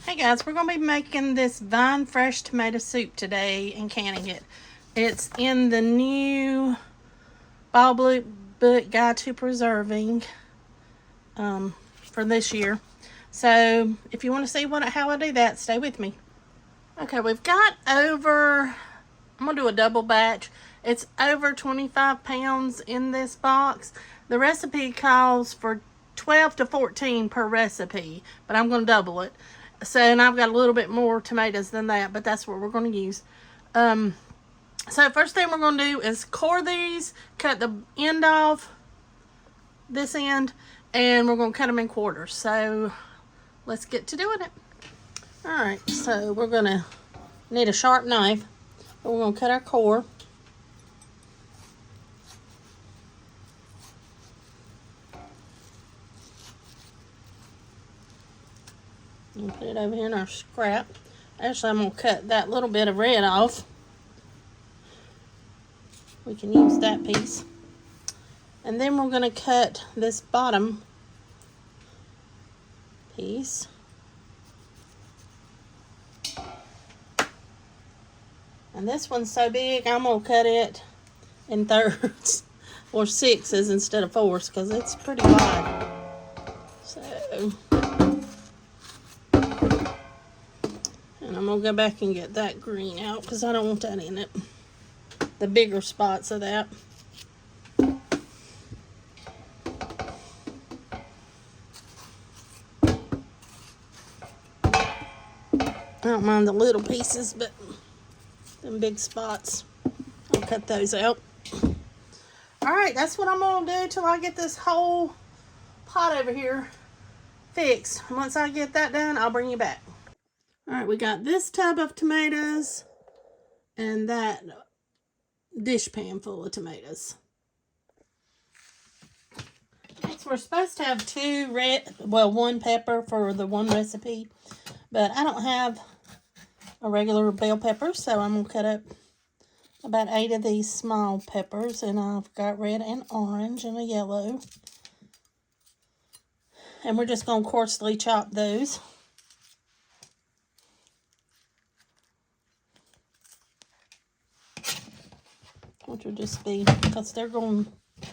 Hey guys, we're going to be making this Vine Fresh tomato soup today and canning it. It's in the new Bible Book Guide to Preserving for this year. So if you want to see how I do that, stay with me. Okay, we've got over, I'm going to do a double batch. It's over 25 pounds in this box. The recipe calls for 12 to 14 per recipe, but I'm going to double it. So, and I've got a little bit more tomatoes than that, but that's what we're going to use. So first thing we're going to do is core these, cut the end off, this end, and we're going to cut them in quarters. So let's get to doing it. All right, so we're going to need a sharp knife. We're going to cut our core. And put it over here in our scrap. Actually, I'm going to cut that little bit of red off. We can use that piece. And then we're going to cut this bottom piece. And this one's so big, I'm going to cut it in thirds or sixes instead of fourths because it's pretty wide. So, and I'm going to go back and get that green out because I don't want that in it. The bigger spots of that. I don't mind the little pieces, but them big spots, I'll cut those out. Alright, that's what I'm going to do till I get this whole pot over here fixed. Once I get that done, I'll bring you back. Alright, we got this tub of tomatoes and that dish pan full of tomatoes. Next, we're supposed to have one pepper for the one recipe, but I don't have a regular bell pepper, so I'm going to cut up about 8 of these small peppers, and I've got red and orange and a yellow. And we're just going to coarsely chop those. Which will just be, because they're going to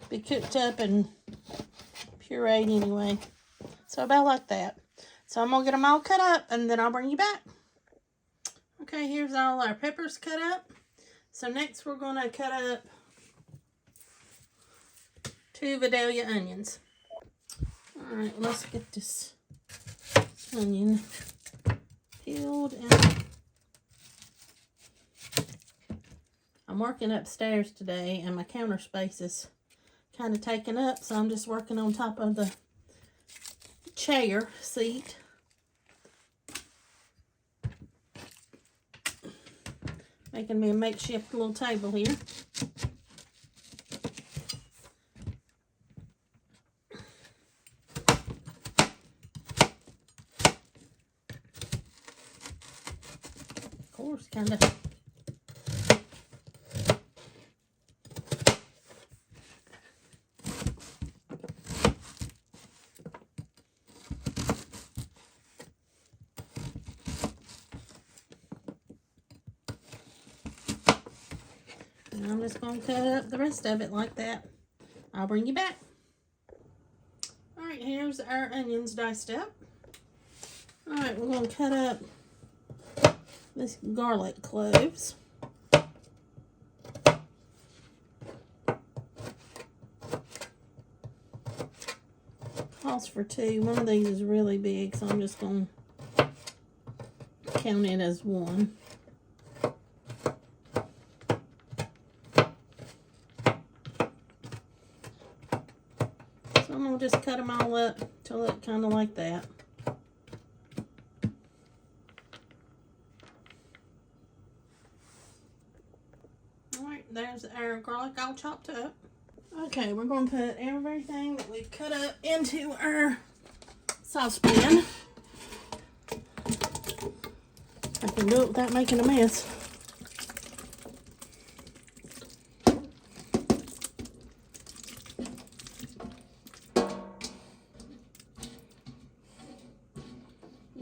be cooked up and pureed anyway. So about like that. So I'm going to get them all cut up, and then I'll bring you back. Okay, here's all our peppers cut up. So next we're going to cut up 2 Vidalia onions. Alright, let's get this onion peeled. And I'm working upstairs today and my counter space is kind of taken up, so I'm just working on top of the chair seat. Making me a makeshift little table here. Of course, kind of. And I'm just going to cut up the rest of it like that. I'll bring you back. Alright, here's our onions diced up. Alright, we're going to cut up this garlic cloves. Calls for 2. One of these is really big, so I'm just going to count it as 1. So I'm going to just cut them all up to look kind of like that. Alright, there's our garlic all chopped up. Okay, we're going to put everything that we've cut up into our saucepan. I can do it without making a mess.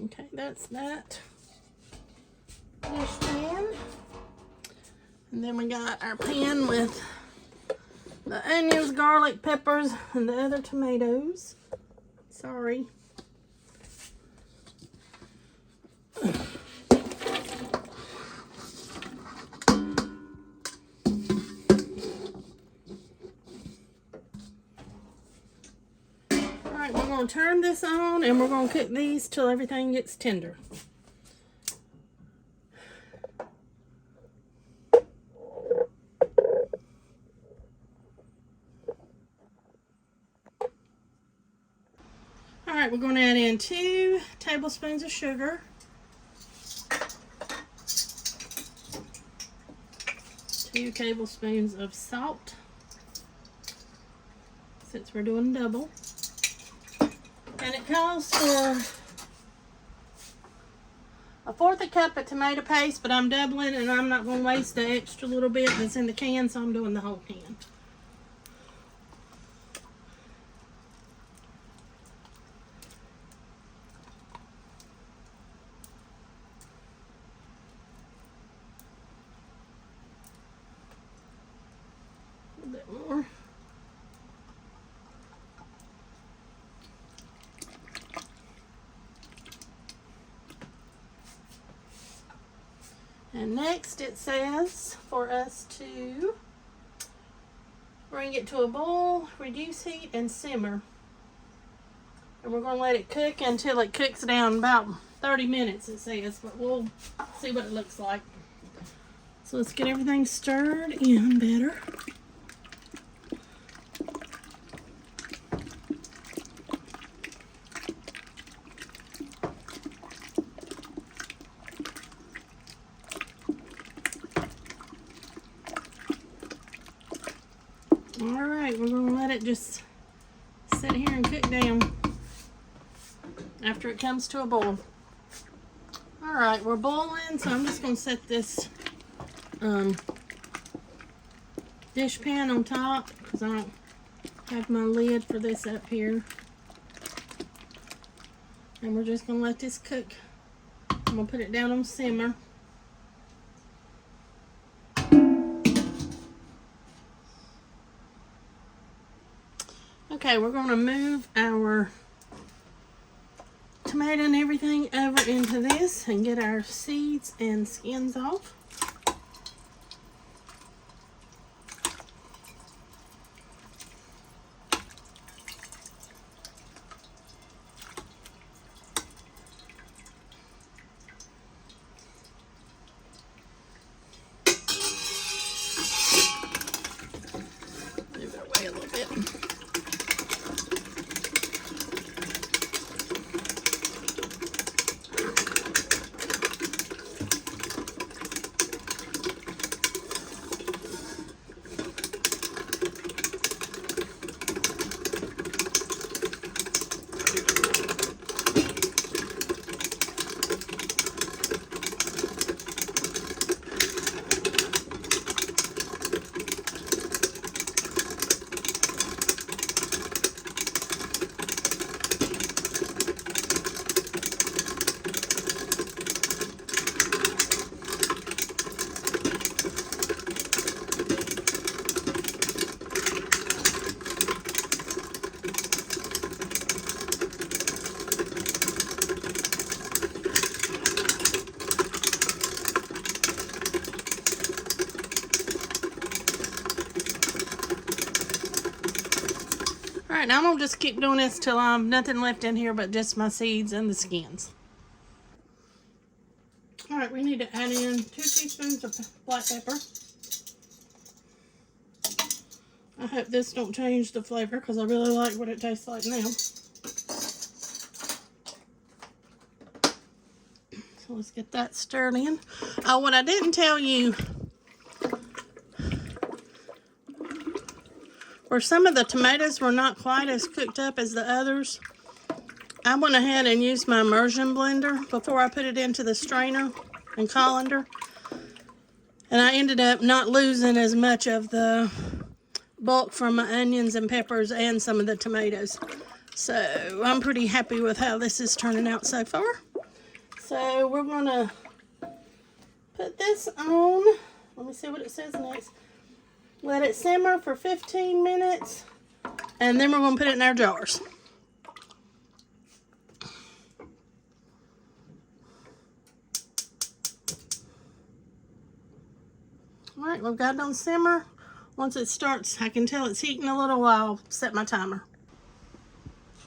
Okay, that's that dish pan. And then we got our pan with the onions, garlic, peppers, and the other tomatoes. Sorry. Alright, we're going to turn this on and we're going to cook these till everything gets tender. Alright, we're going to add in 2 tablespoons of sugar, 2 tablespoons of salt, since we're doing double. And it calls for 1/4 cup of tomato paste, but I'm doubling and I'm not going to waste the extra little bit that's in the can, so I'm doing the whole can. A bit more. And next it says for us to bring it to a boil, reduce heat, and simmer. And we're going to let it cook until it cooks down about 30 minutes, it says, but we'll see what it looks like. So let's get everything stirred in better. Alright, we're going to let it just sit here and cook down after it comes to a boil. Alright, we're boiling, so I'm just going to set this dish pan on top because I don't have my lid for this up here. And we're just going to let this cook. I'm going to put it down on simmer. Okay, we're going to move our tomato and everything over into this and get our seeds and skins off. Move it away a little bit. Alright, now I'm going to just keep doing this till I'm nothing left in here but just my seeds and the skins. Alright, we need to add in 2 teaspoons of black pepper. I hope this don't change the flavor because I really like what it tastes like now. So let's get that stirred in. Oh, what I didn't tell you, where some of the tomatoes were not quite as cooked up as the others, I went ahead and used my immersion blender before I put it into the strainer and colander. And I ended up not losing as much of the bulk from my onions and peppers and some of the tomatoes. So I'm pretty happy with how this is turning out so far. So we're gonna put this on. Let me see what it says next. Let it simmer for 15 minutes, and then we're gonna put it in our jars. All right, we've got it on simmer. Once it starts, I can tell it's heating a little while. I'll set my timer.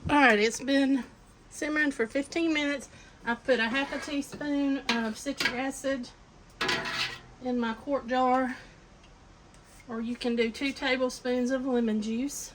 All right, it's been simmering for 15 minutes. I put a half a teaspoon of citric acid in my quart jar, or you can do 2 tablespoons of lemon juice.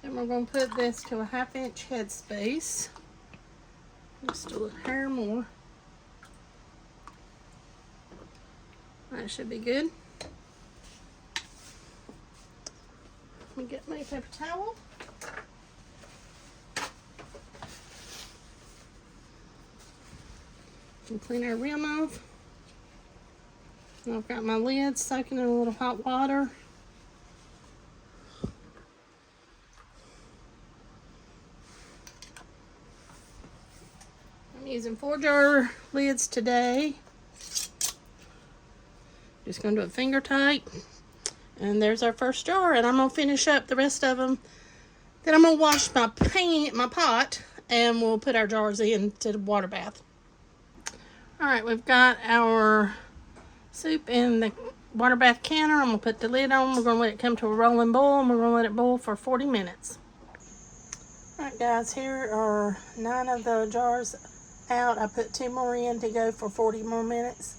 And we're going to put this to a 1/2 inch headspace. Just a little hair more. That should be good. Let me get my paper towel. And clean our rim off. And I've got my lid soaking in a little hot water. I'm using 4-jar lids today. Just gonna do it finger tight. And there's our first jar, and I'm gonna finish up the rest of them. Then I'm gonna wash my pot, and we'll put our jars into the water bath. All right, we've got our soup in the water bath canner. I'm gonna put the lid on. We're gonna let it come to a rolling boil, and we're gonna let it boil for 40 minutes. All right, guys, here are 9 of the jars out. I put 2 more in to go for 40 more minutes.